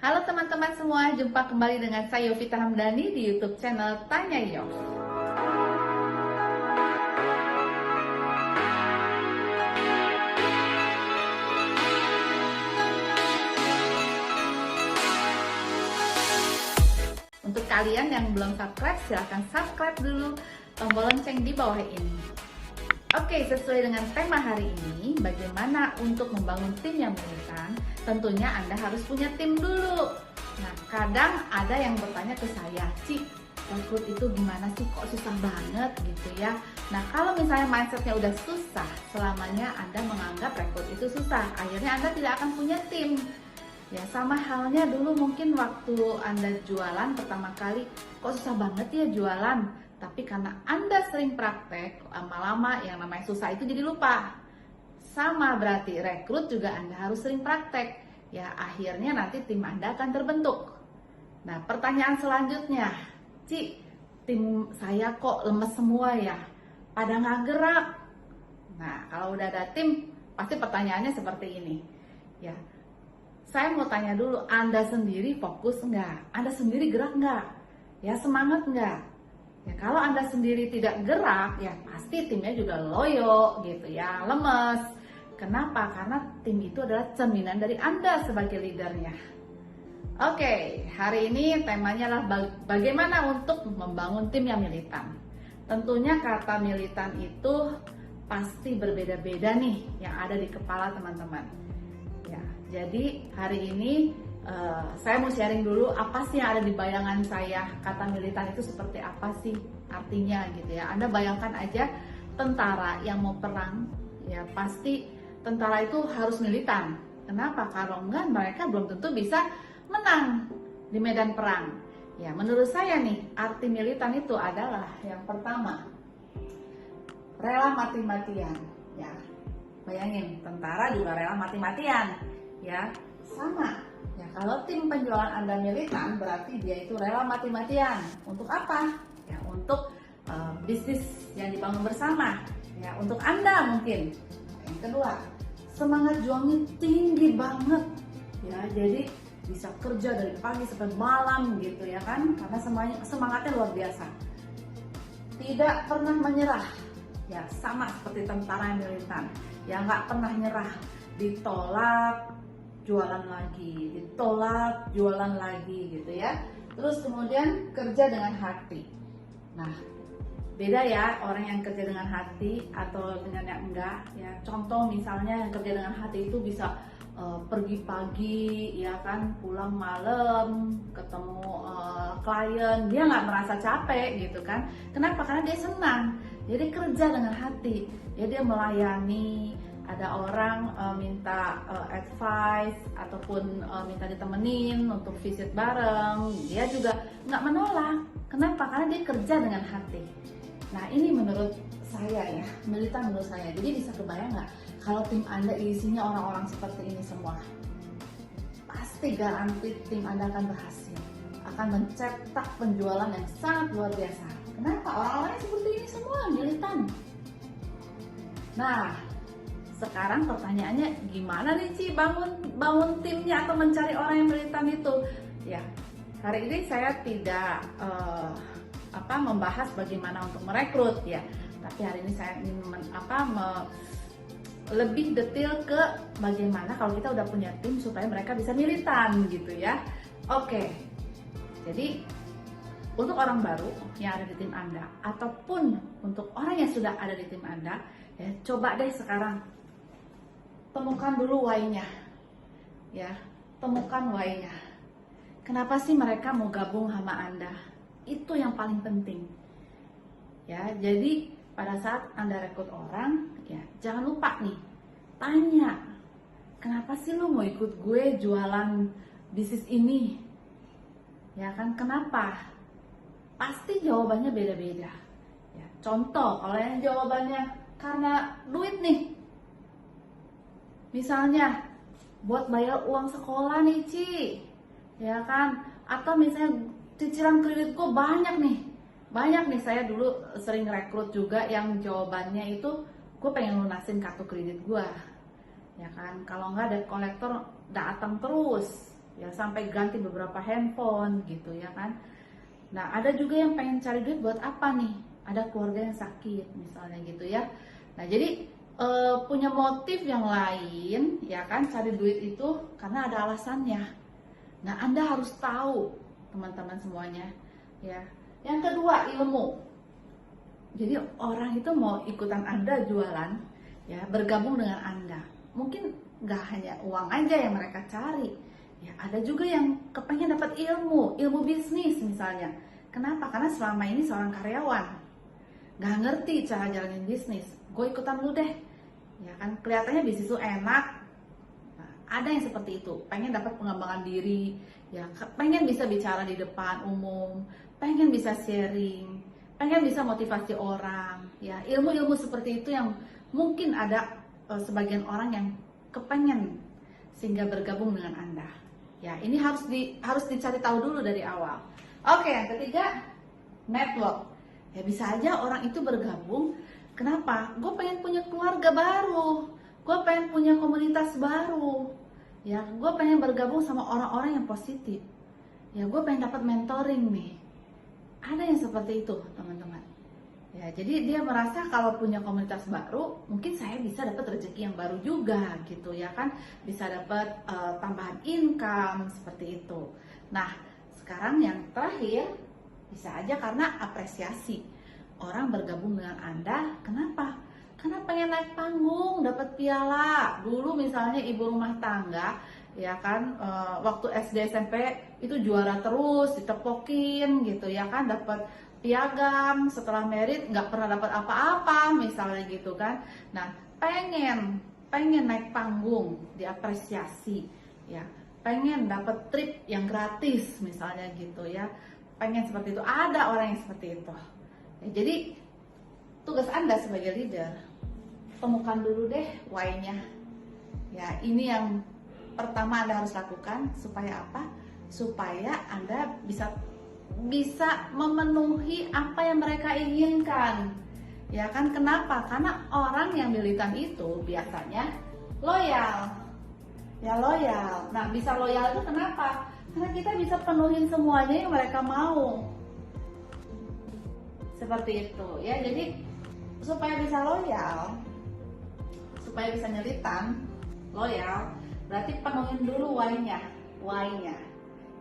Halo teman-teman semua, jumpa kembali dengan saya Yovita Hamdani di YouTube channel Tanya Yov. Untuk kalian yang belum subscribe, silahkan subscribe dulu tombol lonceng di bawah ini. Oke, sesuai dengan tema hari ini, bagaimana untuk membangun tim yang militan? Tentunya Anda harus punya tim dulu. Nah, kadang ada yang bertanya ke saya, Ci, rekrut itu gimana sih? Kok susah banget gitu ya? Nah, kalau misalnya mindsetnya udah susah, selamanya Anda menganggap rekrut itu susah. Akhirnya Anda tidak akan punya tim. Ya, sama halnya dulu mungkin waktu Anda jualan pertama kali, kok susah banget ya jualan? Tapi karena Anda sering praktek, lama-lama yang namanya susah itu jadi lupa. Sama berarti rekrut juga Anda harus sering praktek. Ya, akhirnya nanti tim Anda akan terbentuk. Nah, pertanyaan selanjutnya, Ci, tim saya kok lemes semua ya? Pada nggak gerak. Nah, kalau udah ada tim, pasti pertanyaannya seperti ini. Ya, saya mau tanya dulu, Anda sendiri fokus nggak? Anda sendiri gerak nggak? Ya, semangat nggak? Ya, kalau Anda sendiri tidak gerak, ya pasti timnya juga loyo gitu ya, lemes. Kenapa? Karena tim itu adalah cerminan dari Anda sebagai leadernya. Oke, hari ini temanya adalah bagaimana untuk membangun tim yang militan. Tentunya kata militan itu pasti berbeda-beda nih yang ada di kepala teman-teman. Ya, jadi hari ini saya mau sharing dulu apa sih yang ada di bayangan saya. Kata militan itu seperti apa sih artinya gitu ya. Anda bayangkan aja tentara yang mau perang, ya pasti tentara itu harus militan. Kenapa? Kalau enggak mereka belum tentu bisa menang di medan perang. Ya, menurut saya nih arti militan itu adalah yang pertama, rela mati-matian. Ya, bayangin tentara juga rela mati-matian. Ya, sama. Ya, kalau tim penjualan Anda militan, berarti dia itu rela mati-matian. Untuk apa? Ya, untuk bisnis yang dibangun bersama. Ya, untuk Anda mungkin. Yang kedua, semangat juangnya tinggi banget. Ya, jadi bisa kerja dari pagi sampai malam gitu ya kan? Karena semangatnya luar biasa. Tidak pernah menyerah. Ya, sama seperti tentara yang militan. Ya, nggak pernah nyerah. Ditolak, jualan lagi, ditolak, jualan lagi gitu ya. Terus kemudian kerja dengan hati. Nah, beda ya orang yang kerja dengan hati atau dengan yang enggak ya. Contoh misalnya yang kerja dengan hati itu bisa pergi pagi ya kan, pulang malam, ketemu klien, dia nggak merasa capek gitu kan. Kenapa? Karena dia senang. Jadi kerja dengan hati. Ya, dia melayani. Ada orang minta advice ataupun minta ditemenin untuk visit bareng, dia juga nggak menolak. Kenapa? Karena dia kerja dengan hati. Nah, ini menurut saya ya, militan menurut saya. Jadi bisa kebayang nggak kalau tim Anda isinya orang-orang seperti ini semua? Pasti garansi tim Anda akan berhasil, akan mencetak penjualan yang sangat luar biasa. Kenapa? Orang-orang seperti ini semua militan. Nah, sekarang pertanyaannya gimana nih Ci bangun timnya atau mencari orang yang militan itu? Ya, hari ini saya tidak membahas bagaimana untuk merekrut ya, tapi hari ini saya ingin lebih detail ke bagaimana kalau kita udah punya tim supaya mereka bisa militan gitu ya. Oke, jadi untuk orang baru yang ada di tim Anda ataupun untuk orang yang sudah ada di tim Anda, ya coba deh sekarang temukan dulu why-nya. Ya, temukan why-nya. Kenapa sih mereka mau gabung sama Anda? Itu yang paling penting. Ya, jadi pada saat Anda rekrut orang, ya jangan lupa nih, tanya, kenapa sih lu mau ikut gue jualan bisnis ini? Ya kan, kenapa? Pasti jawabannya beda-beda. Ya, contoh, kalau yang jawabannya karena duit nih, misalnya buat bayar uang sekolah nih Ci, ya kan? Atau misalnya cicilan kredit gue banyak nih. Saya dulu sering rekrut juga yang jawabannya itu gue pengen lunasin kartu kredit gue. Ya kan? Kalau nggak debt collector datang terus. ya sampai ganti beberapa handphone gitu ya kan. Nah ada juga yang pengen cari duit buat apa nih, ada keluarga yang sakit misalnya gitu ya. Nah jadi punya motif yang lain ya kan, cari duit itu karena ada alasannya. Nah Anda harus tahu teman-teman semuanya ya. Yang kedua, ilmu. Jadi orang itu mau ikutan Anda jualan, ya bergabung dengan Anda. Mungkin nggak hanya uang aja yang mereka cari, ya ada juga yang kepengen dapat ilmu bisnis misalnya. Kenapa? Karena selama ini seorang karyawan nggak ngerti cara jalanin bisnis. Gue ikutan lu deh, ya kan kelihatannya bisnis itu enak. Nah, ada yang seperti itu, pengen dapat pengembangan diri, ya pengen bisa bicara di depan umum, pengen bisa sharing, pengen bisa motivasi orang, ya ilmu-ilmu seperti itu yang mungkin ada sebagian orang yang kepengen sehingga bergabung dengan Anda. Ya ini harus dicari tahu dulu dari awal. Oke, yang ketiga, network. Ya bisa aja orang itu bergabung. Kenapa? Gue pengen punya keluarga baru, gue pengen punya komunitas baru, ya gue pengen bergabung sama orang-orang yang positif. Ya gue pengen dapat mentoring nih. Ada yang seperti itu teman-teman. Ya jadi dia merasa kalau punya komunitas baru, mungkin saya bisa dapat rezeki yang baru juga gitu ya kan, bisa dapat tambahan income seperti itu. Nah sekarang yang terakhir, bisa aja karena apresiasi. Orang bergabung dengan Anda, kenapa? Karena pengen naik panggung, dapat piala. Dulu misalnya ibu rumah tangga ya kan, waktu SD SMP itu juara terus, ditepokin gitu ya kan, dapat piagam, setelah merit nggak pernah dapat apa-apa misalnya gitu kan. Nah pengen naik panggung, diapresiasi ya, pengen dapat trip yang gratis misalnya gitu ya, pengen seperti itu. Ada orang yang seperti itu ya, jadi tugas Anda sebagai leader, temukan dulu deh why-nya ya. Ini yang pertama Anda harus lakukan. Supaya apa? Supaya Anda bisa memenuhi apa yang mereka inginkan. Ya kan, kenapa? Karena orang yang militan itu biasanya loyal. Ya loyal. Nah, bisa loyal itu kenapa? Karena kita bisa penuhin semuanya yang mereka mau. Seperti itu ya. Jadi supaya bisa loyal, supaya bisa nyelitan, loyal, berarti penuhin dulu why-nya.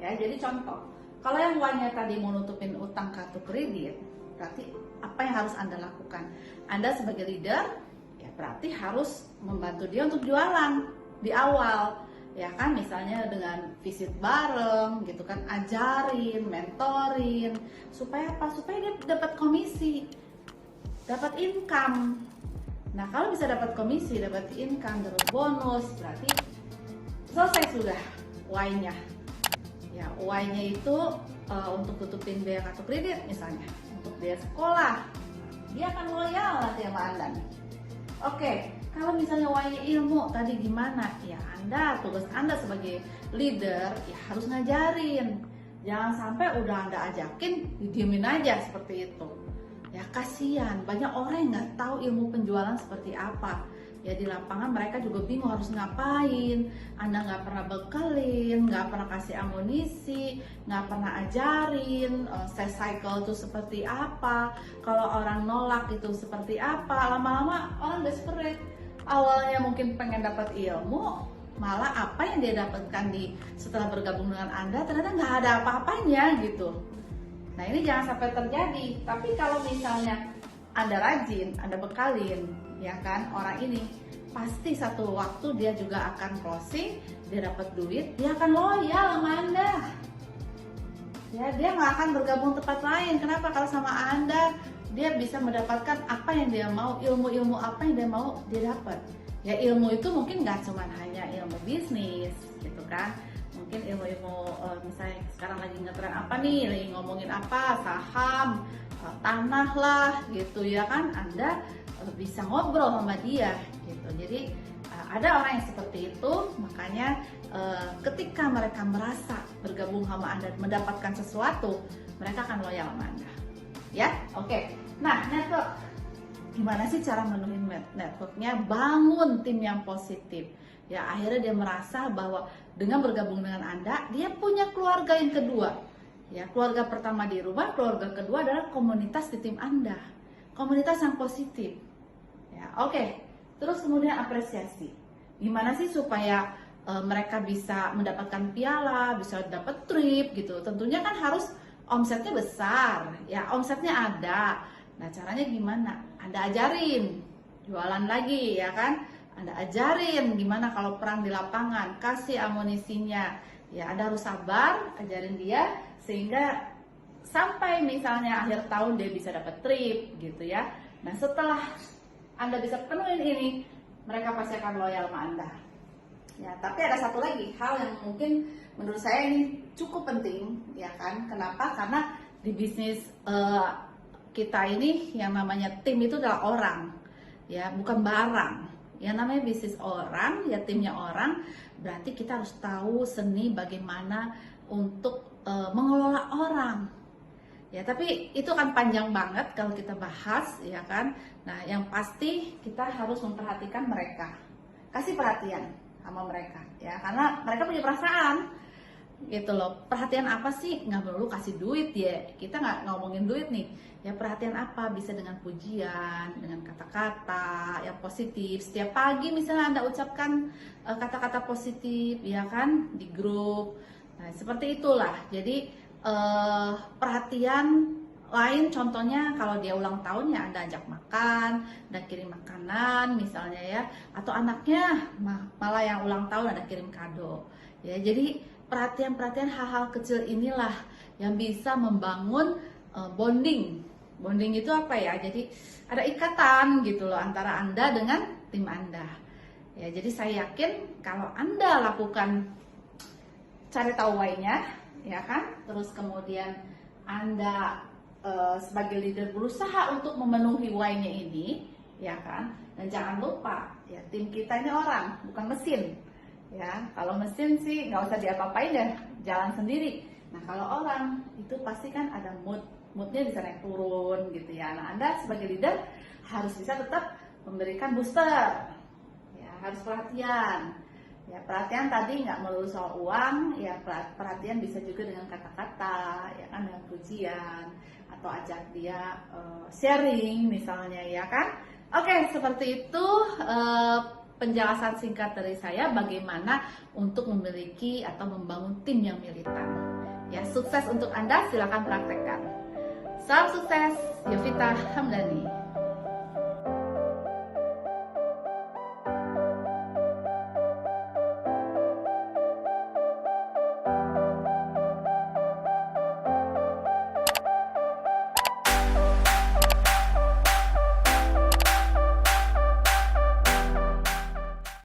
Ya, jadi contoh, kalau yang why-nya tadi mau nutupin utang kartu kredit, berarti apa yang harus Anda lakukan? Anda sebagai leader, ya berarti harus membantu dia untuk jualan di awal, ya kan? Misalnya dengan visit bareng, gitu kan, ajarin, mentorin, supaya apa? Supaya dia dapat komisi, dapat income. Nah, kalau bisa dapat komisi, dapat income, dapat bonus, berarti selesai sudah why-nya. Ya, why-nya itu untuk tutupin biaya kartu kredit misalnya, untuk biaya sekolah. Dia akan loyal nanti sama Anda nih. Oke, kalau misalnya why-nya ilmu tadi gimana? Ya, tugas Anda sebagai leader ya harus ngajarin. Jangan sampai udah Anda ajakin, didiemin aja seperti itu. Ya kasihan, banyak orang yang nggak tahu ilmu penjualan seperti apa. Ya di lapangan mereka juga bingung harus ngapain. Anda nggak pernah bekelin, nggak pernah kasih amunisi, nggak pernah ajarin sales cycle itu seperti apa, kalau orang nolak itu seperti apa. Lama-lama orang desperate. Awalnya mungkin pengen dapat ilmu, malah apa yang dia dapatkan setelah bergabung dengan Anda ternyata nggak ada apa-apanya gitu. Nah ini jangan sampai terjadi. Tapi kalau misalnya Anda rajin, Anda bekalin, ya kan, orang ini pasti satu waktu dia juga akan closing, dia dapat duit, dia akan loyal sama Anda. Ya, dia nggak akan bergabung tempat lain. Kenapa? Kalau sama Anda, dia bisa mendapatkan apa yang dia mau, ilmu-ilmu apa yang dia mau, dia dapat. Ya ilmu itu mungkin nggak cuma hanya ilmu bisnis, gitu kan. Mungkin ilmu-ilmu misalnya sekarang lagi ngetren apa nih, lagi ngomongin apa, saham, tanah lah gitu ya kan, Anda bisa ngobrol sama dia gitu. Jadi ada orang yang seperti itu, makanya ketika mereka merasa bergabung sama Anda mendapatkan sesuatu, mereka akan loyal sama Anda. Ya, oke. Nah, network. Gimana sih cara menuhin networknya? Bangun tim yang positif. Ya, akhirnya dia merasa bahwa dengan bergabung dengan Anda, dia punya keluarga yang kedua. Ya, keluarga pertama di rumah, keluarga kedua adalah komunitas di tim Anda. Komunitas yang positif. Ya, oke. Terus kemudian apresiasi. Gimana sih supaya mereka bisa mendapatkan piala, bisa dapat trip gitu. Tentunya kan harus omsetnya besar. Ya, omsetnya ada. Nah, caranya gimana? Anda ajarin. Jualan lagi, ya kan? Anda ajarin gimana kalau perang di lapangan, kasih amunisinya. Ya, Anda harus sabar, ajarin dia sehingga sampai misalnya akhir tahun dia bisa dapat trip gitu ya. Nah, setelah Anda bisa penuhin ini, mereka pasti akan loyal sama Anda. Ya, tapi ada satu lagi hal yang mungkin menurut saya ini cukup penting, ya kan? Kenapa? Karena di bisnis kita ini yang namanya tim itu adalah orang, ya, bukan barang. Yang namanya bisnis orang, ya timnya orang, berarti kita harus tahu seni bagaimana untuk mengelola orang. Ya, tapi itu kan panjang banget kalau kita bahas, ya kan. Nah, yang pasti kita harus memperhatikan mereka, kasih perhatian sama mereka, ya, karena mereka punya perasaan, gitu loh. Perhatian apa sih? Nggak perlu kasih duit ya, kita nggak ngomongin duit nih. Ya, perhatian apa? Bisa dengan pujian, dengan kata-kata yang positif. Setiap pagi misalnya Anda ucapkan kata-kata positif, ya kan, di grup. Nah, seperti itulah. Jadi perhatian lain contohnya kalau dia ulang tahun ya Anda ajak makan, Anda kirim makanan misalnya ya, atau anaknya malah yang ulang tahun Anda kirim kado. Ya, jadi perhatian-perhatian hal-hal kecil inilah yang bisa membangun bonding. Bonding itu apa ya? Jadi ada ikatan gitu loh antara Anda dengan tim Anda. Ya, jadi saya yakin kalau Anda lakukan cari tahu why-nya, ya kan? Terus kemudian Anda sebagai leader berusaha untuk memenuhi why-nya ini, ya kan? Dan jangan lupa, ya, tim kita ini orang, bukan mesin. Ya, kalau mesin sih nggak usah diapa-apain deh, jalan sendiri. Nah, kalau orang itu pasti kan ada moodnya bisa naik turun gitu ya. Nah, Anda sebagai leader harus bisa tetap memberikan booster, ya, harus perhatian. Ya, perhatian tadi nggak melulu soal uang, ya perhatian bisa juga dengan kata-kata, ya kan, dengan pujian atau ajak dia sharing misalnya, ya kan. Oke, seperti itu penjelasan singkat dari saya bagaimana untuk memiliki atau membangun tim yang militan. Ya, sukses untuk Anda, silakan praktekkan. Salam sukses, Yovita Hamdani.